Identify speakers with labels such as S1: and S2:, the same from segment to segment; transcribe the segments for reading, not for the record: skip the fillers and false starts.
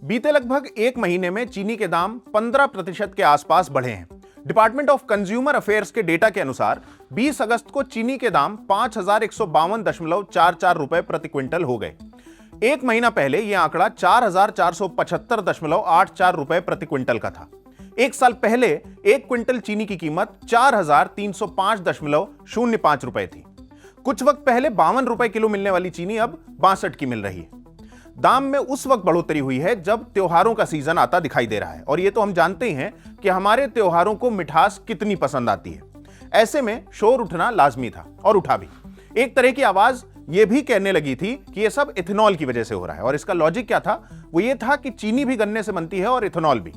S1: बीते लगभग एक महीने में चीनी के दाम 15% के आसपास बढ़े हैं। डिपार्टमेंट ऑफ कंज्यूमर अफेयर्स के डेटा के अनुसार 20 अगस्त को चीनी के दाम 5,152.44 रुपए प्रति क्विंटल हो गए। एक महीना पहले यह आंकड़ा 4,475.84 रुपए प्रति क्विंटल का था। एक साल पहले एक क्विंटल चीनी की कीमत 4,305.05 रुपए थी। कुछ वक्त पहले 52 रुपए किलो मिलने वाली चीनी अब 62 की मिल रही है। दाम में उस वक्त बढ़ोतरी हुई है जब त्योहारों का सीजन आता दिखाई दे रहा है, और ये तो हम जानते ही हैं कि हमारे त्योहारों को मिठास कितनी पसंद आती है। ऐसे में शोर उठना लाजमी था, और उठा भी। एक तरह की आवाज ये भी कहने लगी थी कि ये सब इथेनॉल की वजह से हो रहा है, और इसका लॉजिक क्या था? वो ये था कि चीनी भी गन्ने से बनती है और इथेनॉल भी।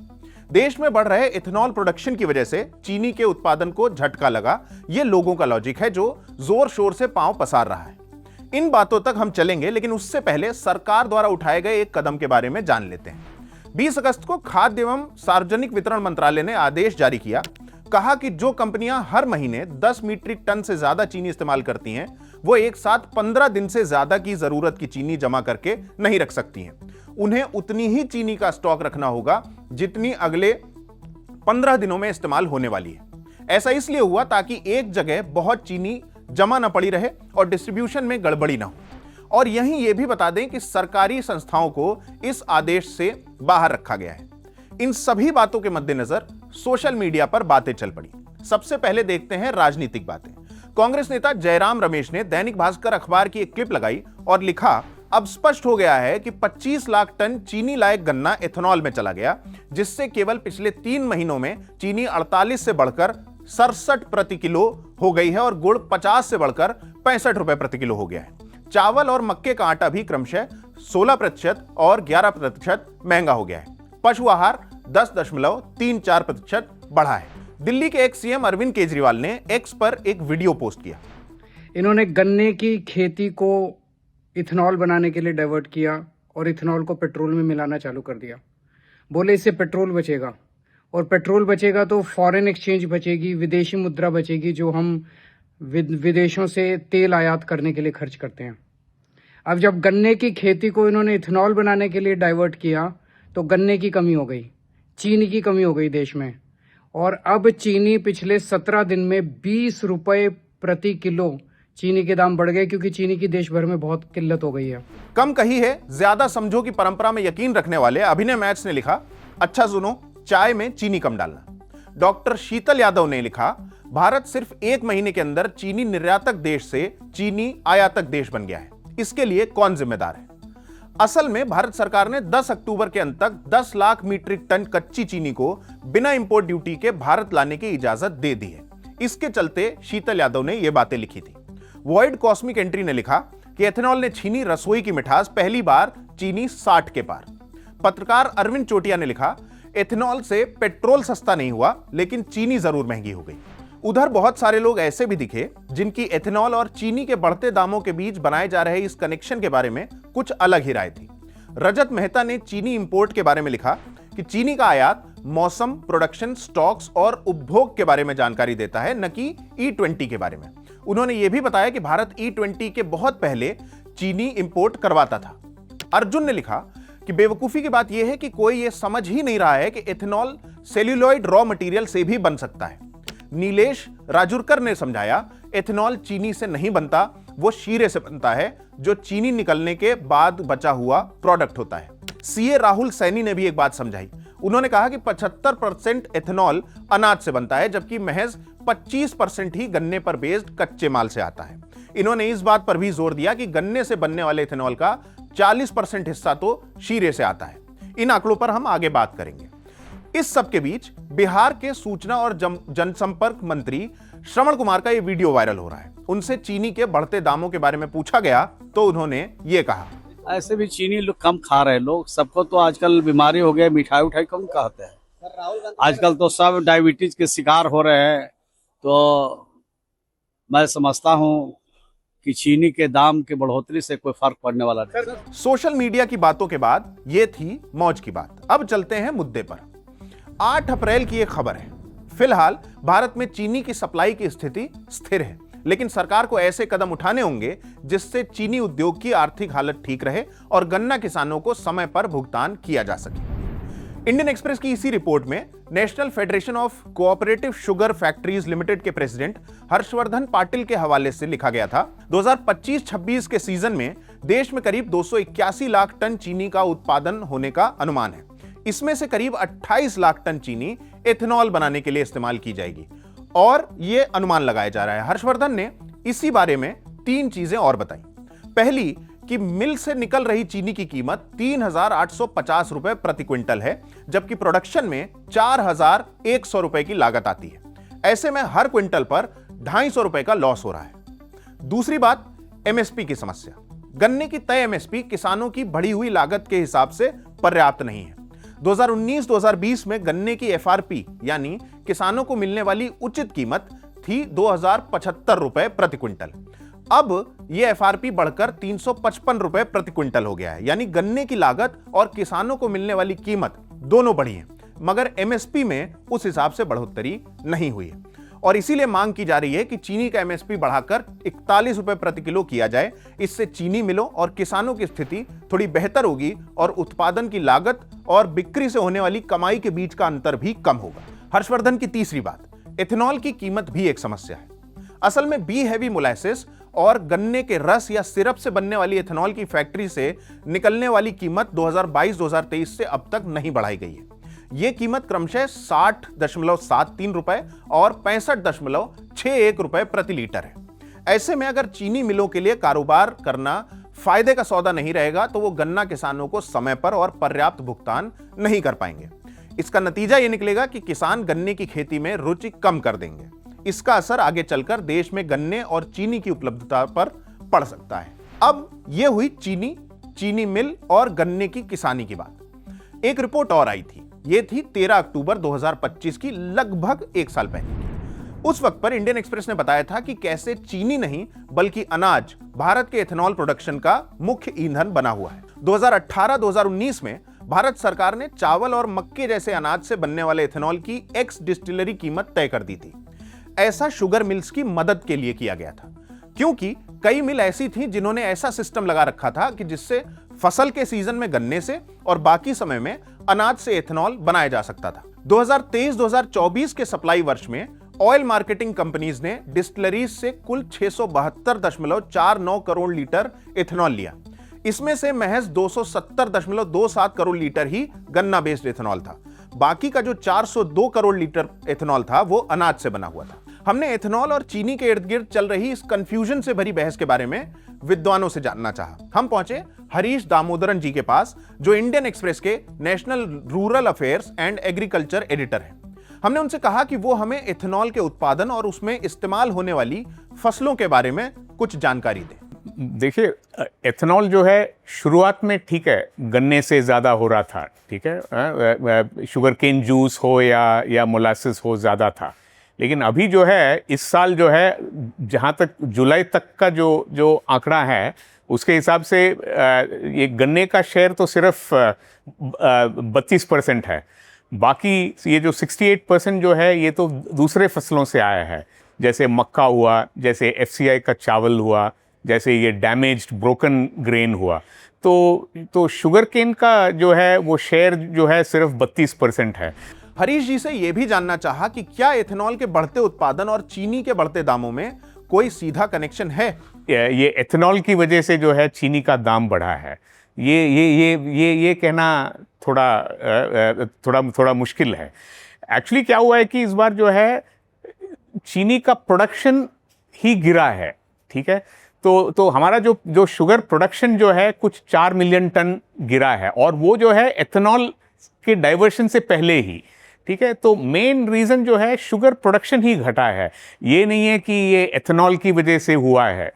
S1: देश में बढ़ रहे इथेनॉल प्रोडक्शन की वजह से चीनी के उत्पादन को झटका लगा, ये लोगों का लॉजिक है जो जोर शोर से पांव पसार रहा है। इन बातों तक हम चलेंगे, लेकिन उससे पहले सरकार द्वारा उठाए गए एक कदम के बारे में जान लेते हैं। 20 अगस्त को खाद्य एवं सार्वजनिक वितरण मंत्रालय ने आदेश जारी किया। कहा कि जो कंपनियां हर महीने 10 मीट्रिक टन से ज्यादा चीनी इस्तेमाल करती हैं, वो एक साथ 15 दिन से ज्यादा की जरूरत की चीनी जमा करके नहीं रख सकती हैं। उन्हें उतनी ही चीनी का स्टॉक रखना होगा जितनी अगले 15 दिनों में इस्तेमाल होने वाली है। ऐसा इसलिए हुआ ताकि एक जगह बहुत चीनी जमा न पड़ी रहे और डिस्ट्रीब्यूशन में गड़बड़ी ना हो। और यहीं यह भी बता दें कि सरकारी संस्थाओं को इस आदेश से बाहर रखा गया है। इन सभी बातों के मद्देनजर सोशल मीडिया पर बातें चल पड़ी। सबसे पहले देखते हैं राजनीतिक बातें। कांग्रेस नेता जयराम रमेश ने दैनिक भास्कर अखबार की एक क्लिप लगाई और लिखा, अब स्पष्ट हो गया है कि 25 लाख टन चीनी लायक गन्ना एथेनॉल में चला गया, जिससे केवल पिछले 3 महीनों में चीनी 48 से बढ़कर 67 प्रति किलो हो गई है और गुड़ 50 से बढ़कर 65 रुपए प्रति किलो हो गया है। चावल और मक्के का आटा भी क्रमशः 16% और 11% महंगा हो गया है। पशु आहार 10.34% बढ़ा है। दिल्ली के एक सीएम अरविंद केजरीवाल ने एक्स पर एक वीडियो पोस्ट किया।
S2: इन्होंने गन्ने की खेती को इथेनॉल बनाने के लिए डाइवर्ट किया और इथेनॉल को पेट्रोल में मिलाना चालू कर दिया। बोले इससे पेट्रोल बचेगा, और पेट्रोल बचेगा तो फॉरेन एक्सचेंज बचेगी, विदेशी मुद्रा बचेगी, जो हम विदेशों से तेल आयात करने के लिए खर्च करते हैं। अब जब गन्ने की खेती को इन्होंने इथेनॉल बनाने के लिए डाइवर्ट किया तो गन्ने की कमी हो गई, चीनी की कमी हो गई देश में, और अब चीनी पिछले 17 दिन में 20 रुपए प्रति किलो चीनी के दाम बढ़ गए, क्योंकि चीनी की देश भर में बहुत किल्लत हो गई है।
S1: कम कही है, ज्यादा समझो की परंपरा में यकीन रखने वाले अभिनय मैथ्स ने लिखा, अच्छा सुनो, चाय में चीनी कम डालना। डॉक्टर शीतल यादव ने लिखा, भारत सिर्फ एक महीने के अंदर चीनी निर्यातक देश से चीनी आयातक देश बन गया है। इसके लिए कौन जिम्मेदार है? असल में भारत सरकार ने 10 अक्टूबर के अंत तक 10 लाख मीट्रिक टन कच्ची चीनी को बिना इंपोर्ट ड्यूटी के भारत लाने की इजाजत दे दी है। इसके चलते शीतल यादव ने यह बातें लिखी थी। वॉइड कॉस्मिक एंट्री ने लिखा कि एथेनॉल ने छीनी रसोई की मिठास, पहली बार चीनी 60 के पार। पत्रकार अरविंद चोटिया ने लिखा, एथेनॉल से पेट्रोल सस्ता नहीं हुआ, लेकिन चीनी जरूर महंगी हो गई। उधर बहुत सारे लोग ऐसे भी दिखे जिनकी एथेनॉल और चीनी के बढ़ते दामों के बीच बनाए जा रहे इस कनेक्शन के बारे में कुछ अलग ही राय थी। रजत मेहता ने चीनी इंपोर्ट के बारे में लिखा कि चीनी का आयात मौसम, प्रोडक्शन, स्टॉक्स और उपभोग के बारे में जानकारी देता है, न कि E20 के बारे में। उन्होंने यह भी बताया कि भारत E20 के बहुत पहले चीनी इंपोर्ट करवाता था। अर्जुन ने लिखा कि बेवकूफी की बात यह है कि कोई यह समझ ही नहीं रहा है कि एथेनॉल सेल्यूलॉइड रॉ मटेरियल से भी बन सकता है। नीलेश राजुरकर ने समझाया, एथेनॉल चीनी से नहीं बनता, वो शीरे से बनता है, जो चीनी निकलने के बाद बचा हुआ प्रोडक्ट होता है। सीए राहुल सैनी ने भी एक बात समझाई। उन्होंने कहा कि 75% एथेनॉल अनाज से बनता है, जबकि महज 25% ही गन्ने पर बेस्ड कच्चे माल से आता है। इन्होंने इस बात पर भी जोर दिया कि गन्ने से बनने वाले एथेनॉल का 40% हिस्सा तो शीरे से आता है। इन आंकड़ों पर हम आगे बात करेंगे। इस सब के बीच बिहार के सूचना और जनसंपर्क मंत्री श्रवण कुमार का यह वीडियो वायरल हो रहा है। उनसे चीनी के बढ़ते दामों के बारे में पूछा गया तो उन्होंने ये कहा,
S3: ऐसे भी चीनी लोग कम खा रहे हैं लोग, सबको तो आजकल बीमारी हो गया, मिठाई उठाई कम खाते हैं। आजकल तो सब डायबिटीज के शिकार हो रहे हैं। तो मैं समझता हूँ कि चीनी के दाम के बढ़ोतरी से कोई फर्क पड़ने वाला नहीं।
S1: सोशल मीडिया की बातों के बाद ये थी मौज की बात। अब चलते हैं मुद्दे पर। 8 अप्रैल की एक खबर है। फिलहाल भारत में चीनी की सप्लाई की स्थिति स्थिर है। लेकिन सरकार को ऐसे कदम उठाने होंगे जिससे चीनी उद्योग की आर्थिक हालत ठीक रहे और गन्ना किसानों को समय पर भुगतान किया जा सके। इंडियन एक्सप्रेस की इसी रिपोर्ट में national federation of cooperative sugar factories limited के प्रेसिडेंट हर्षवर्धन पाटिल के हवाले से लिखा गया था, 2025-26 के सीजन में देश में करीब 281 लाख टन चीनी का उत्पादन होने का अनुमान है। इसमें से करीब 28 लाख टन चीनी एथेनॉल बनाने के लिए इस्तेमाल की जाएगी और यह अनुमान लगाया जा रहा है। हर्षवर्धन ने इसी बारे में 3 चीजें और बताई। पहली कि मिल से निकल रही चीनी की कीमत 3,850 रुपए प्रति क्विंटल है, जबकि प्रोडक्शन में 4,100 रुपए की लागत आती है। ऐसे में हर क्विंटल पर 250 रुपए का लॉस हो रहा है। दूसरी बात, एमएसपी की समस्या। गन्ने की तय एमएसपी किसानों की बढ़ी हुई लागत के हिसाब से पर्याप्त नहीं है। 2019-2020 में गन्ने की एफआरपी यानी किसानों को मिलने वाली उचित कीमत थी 2,075 रुपए प्रति क्विंटल। अब यह एफआरपी बढ़कर 355 रुपए प्रति क्विंटल हो गया है, यानी गन्ने की लागत और किसानों को मिलने वाली कीमत दोनों बढ़ी है, मगर एमएसपी में उस हिसाब से बढ़ोतरी नहीं हुई है। और इसीलिए मांग की जा रही है कि चीनी का एमएसपी बढ़ाकर 41 रुपए प्रति किलो किया जाए। इससे चीनी मिलों और किसानों की स्थिति थोड़ी बेहतर होगी और उत्पादन की लागत और बिक्री से होने वाली कमाई के बीच का अंतर भी कम होगा। हर्षवर्धन की तीसरी बात, एथेनॉल की कीमत भी एक समस्या है। असल में बी हैवी मोलासिस और गन्ने के रस या सिरप से बनने वाली एथेनॉल की फैक्ट्री से निकलने वाली कीमत 2022-2023 से अब तक नहीं बढ़ाई गई है। यह कीमत क्रमशः 60.73 रुपए और 65.61 रुपए प्रति लीटर है। ऐसे में अगर चीनी मिलों के लिए कारोबार करना फायदे का सौदा नहीं रहेगा तो वो गन्ना किसानों को समय पर और पर्याप्त भुगतान नहीं कर पाएंगे। इसका नतीजा यह निकलेगा कि किसान गन्ने की खेती में रुचि कम कर देंगे। इसका असर आगे चलकर देश में गन्ने और चीनी की उपलब्धता पर पड़ सकता है। अब यह हुई चीनी मिल और गन्ने की किसानी की बात। एक रिपोर्ट और आई थी, यह थी 13 अक्टूबर 2025 की, लगभग 1 साल पहले की। उस वक्त पर इंडियन एक्सप्रेस ने बताया था कि कैसे चीनी नहीं बल्कि अनाज भारत के एथेनॉल प्रोडक्शन का मुख्य ईंधन बना हुआ है। 2018-2019 में भारत सरकार ने चावल और मक्के जैसे अनाज से बनने वाले एथेनॉल की एक्स डिस्टिलरी कीमत तय कर दी थी। ऐसा शुगर मिल्स की मदद के लिए किया गया था, क्योंकि कई मिल ऐसी थीं जिन्होंने ऐसा सिस्टम लगा रखा था कि जिससे फसल के सीजन में गन्ने से और बाकी समय में अनाज से एथेनॉल बनाया जा सकता था। 2023-2024 के सप्लाई वर्ष में ऑयल मार्केटिंग कंपनीज ने डिस्टिलरीज से कुल 672.49 करोड़ लीटर एथेनॉल लिया। इसमें से महज 270.27 करोड़ लीटर ही गन्ना बेस्ड एथेनॉल था। बाकी का जो 402 करोड़ लीटर एथेनॉल था वो अनाज से बना हुआ था। हमने एथेनॉल और चीनी के इर्द गिर्द चल रही इस कंफ्यूजन से भरी बहस के बारे में विद्वानों से जानना चाहा। हम पहुंचे हरीश दामोदरन जी के पास, जो इंडियन एक्सप्रेस के national rural affairs and agriculture editor हैं। हमने उनसे कहा कि वो हमें एथेनॉल के उत्पादन और उसमें इस्तेमाल होने वाली फसलों के बारे में कुछ जानकारी दें।
S4: देखिए, एथेनॉल जो है शुरुआत में ठीक है गन्ने से ज़्यादा हो रहा था, ठीक है, शुगर केन जूस हो या मोलासिस हो ज़्यादा था। लेकिन अभी जो है इस साल जो है जहाँ तक जुलाई तक का जो आंकड़ा है उसके हिसाब से ये गन्ने का शेयर तो सिर्फ 32% है। बाकी ये जो 68% जो है ये तो दूसरे फसलों से आया है, जैसे मक्का हुआ, जैसे FCI का चावल हुआ, जैसे ये डैमेज्ड ब्रोकन ग्रेन हुआ। तो शुगर केन का जो है वो शेयर जो है सिर्फ 32% है।
S1: हरीश जी से यह भी जानना चाहा कि क्या एथेनॉल के बढ़ते उत्पादन और चीनी के बढ़ते दामों में कोई सीधा कनेक्शन है?
S4: ये एथेनॉल की वजह से जो है चीनी का दाम बढ़ा है, ये कहना थोड़ा मुश्किल है। एक्चुअली क्या हुआ है कि इस बार जो है चीनी का प्रोडक्शन ही गिरा है, ठीक है। तो हमारा जो शुगर प्रोडक्शन जो है कुछ 4 मिलियन टन गिरा है, और वो जो है एथेनॉल के डाइवर्शन से पहले ही, ठीक है। तो मेन रीज़न जो है शुगर प्रोडक्शन ही घटा है, ये नहीं है कि ये एथेनॉल की वजह से हुआ है,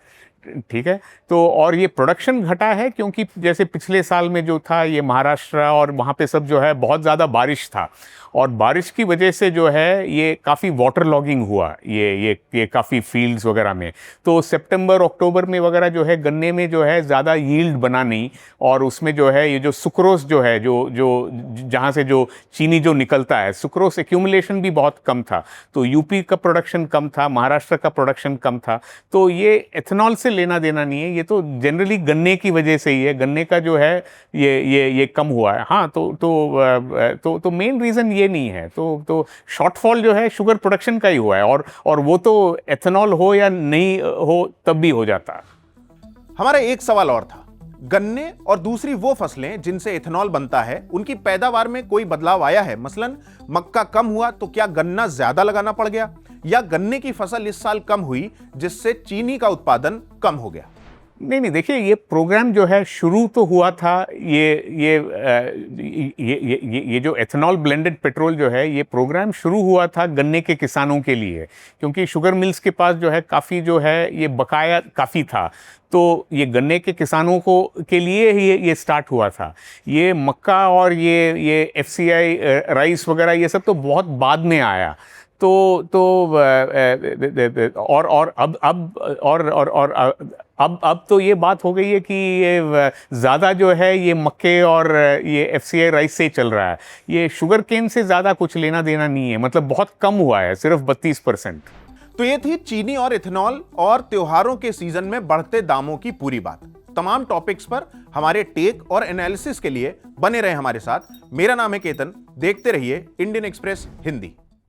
S4: ठीक है। तो और ये प्रोडक्शन घटा है क्योंकि जैसे पिछले साल में जो था ये महाराष्ट्र और वहाँ पे सब जो है बहुत ज़्यादा बारिश था, और बारिश की वजह से जो है ये काफ़ी वाटर लॉगिंग हुआ ये काफ़ी फील्ड्स वगैरह में। तो सितंबर अक्टूबर में वगैरह जो है गन्ने में जो है ज़्यादा यील्ड बना नहीं, और उसमें जो है ये जो सुक्रोस जो है जो जहाँ से जो चीनी जो निकलता है, सुक्रोस एक्यूमुलेशन भी बहुत कम था। तो यूपी का प्रोडक्शन कम था, महाराष्ट्र का प्रोडक्शन कम था। तो ये एथेनॉल से लेना देना नहीं है, ये तो जनरली गन्ने की वजह से ही है। गन्ने का जो है ये कम हुआ है। हाँ, तो मेन रीज़न ये नहीं है। तो शॉर्टफॉल जो है शुगर प्रोडक्शन का ही हुआ है, और वो तो एथेनॉल हो या नहीं हो तब भी हो जाता।
S1: हमारा एक सवाल और था, गन्ने और दूसरी वो फसलें जिनसे इथेनॉल बनता है उनकी पैदावार में कोई बदलाव आया है? मसलन मक्का कम हुआ तो क्या गन्ना ज्यादा लगाना पड़ गया, या गन्ने की फसल इस साल कम हुई जिससे चीनी का उत्पादन कम हो गया?
S4: नहीं, देखिए, ये प्रोग्राम जो है शुरू तो हुआ था, ये जो एथेनॉल ब्लेंडेड पेट्रोल जो है, ये प्रोग्राम शुरू हुआ था गन्ने के किसानों के लिए, क्योंकि शुगर मिल्स के पास जो है काफ़ी जो है ये बकाया काफ़ी था। तो ये गन्ने के किसानों को के लिए ही ये स्टार्ट हुआ था। ये मक्का और ये FCI राइस वगैरह ये सब तो बहुत बाद में आया। अब तो ये बात हो गई है कि ये ज़्यादा जो है ये मक्के और ये FCI राइस से चल रहा है। ये शुगर केन से ज़्यादा कुछ लेना देना नहीं है, मतलब बहुत कम हुआ है, सिर्फ 32%।
S1: तो ये थी चीनी और इथेनॉल और त्योहारों के सीजन में बढ़ते दामों की पूरी बात। तमाम टॉपिक्स पर हमारे टेक और एनालिसिस के लिए बने रहे हमारे साथ। मेरा नाम है केतन, देखते रहिए इंडियन एक्सप्रेस हिंदी।